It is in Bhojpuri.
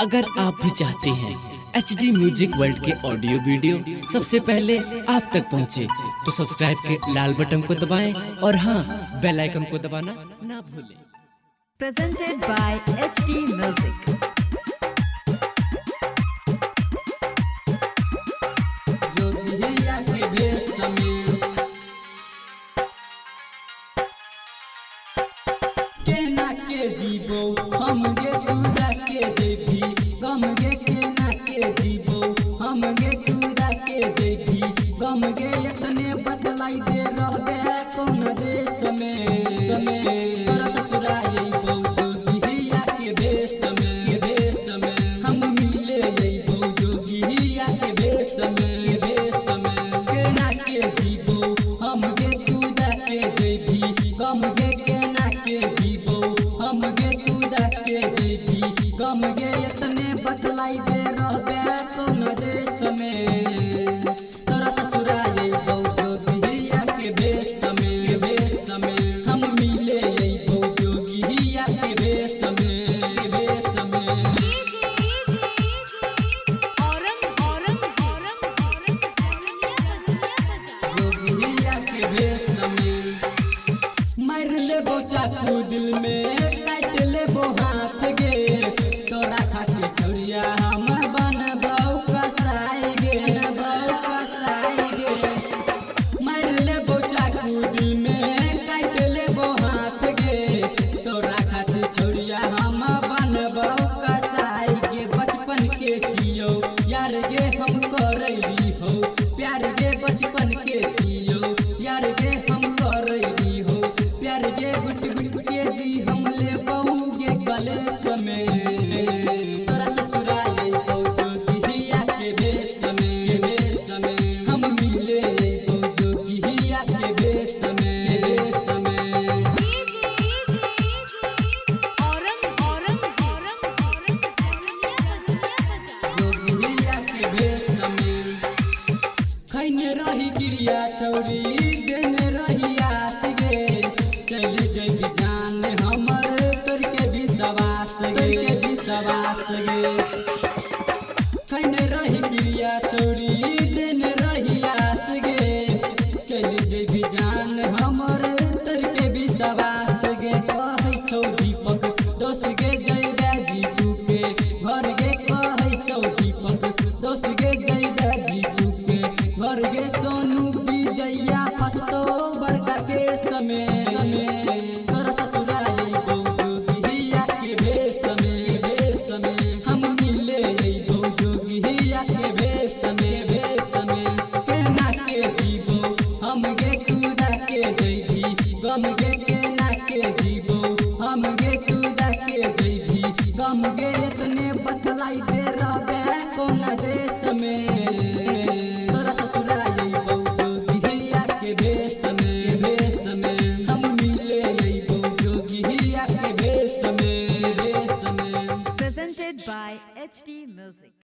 अगर आप भी चाहते हैं HD म्यूजिक वर्ल्ड के ऑडियो वीडियो सबसे पहले आप तक पहुंचे, तो सब्सक्राइब के लाल बटन को दबाएं और हाँ, बेल आइकन को दबाना ना भूलें। Presented by HD Music. के जीवो हम गे तूरा के जेबी गम गे केना के जीवो हम गे तूरा के जेबी गम गे इतने बदलाई दे रहबे कौन देश में तोरा ससुराई बहु जोगिया के भेष में हम मिले बहु जोगिया के भेष में केना के जीवो हम गे तूरा के जेबी गम गे केना के जीवो हम गे तूरा के जेबी गम गे इतने बदलाई दे रहबे कौन देश में तोरा ससुराई बहु जोगिया के भेष में हम मिले बहु जोगिया के भेष में जोगिया के भेष में मार ले चाकू दिल में काट ले हाथ गे तोरा खातिर छोड़िया हम बनबौ कसाई गे मार ले चाकू दिल में काट ले हाथ गे तोरा खातिर छोड़िया हम बनबौ कसाई गे बचपन के छियो यार गे हम करैली हो प्यार गे बचपन के छियो यार गे हम करैली हो प्यार गे गुट के जी हम ले बहु गे गले समय तोरा ससुराई बहु जोगिया के भेष में हम मिले बहु जोगिया के भेष में जोगिया के भेष में खैने रही गिरिया छौरी देने रही आस गे चल जैबी जान हमर तोर के विश्वास गे खैने रही गिरिया छौरी देने रही आस गे चल जैबी जान हमर तोर के विश्वास गे कहै छौ दीपक दोस्त गे जैबे जीतू के घर गे कहै छौ दीपक दोस्त गे जैबे जीतू के घर गे सोनू विजया फसतो बड़का के समय तोरा ससुराई बहु जोगिया के भेष में हम मिले बहु जोगिया के भेष में केना के जीवो हम गे तूरा के जैबी गम गे केना के जीवो हम गे तूरा के जैबी गम गे इतने बदलाई दे रहबे कौन देश में तोरा ससुराई बहु जोगिया के भेष में हम मिले बहु जोगिया के भेष में Presented by HD Music.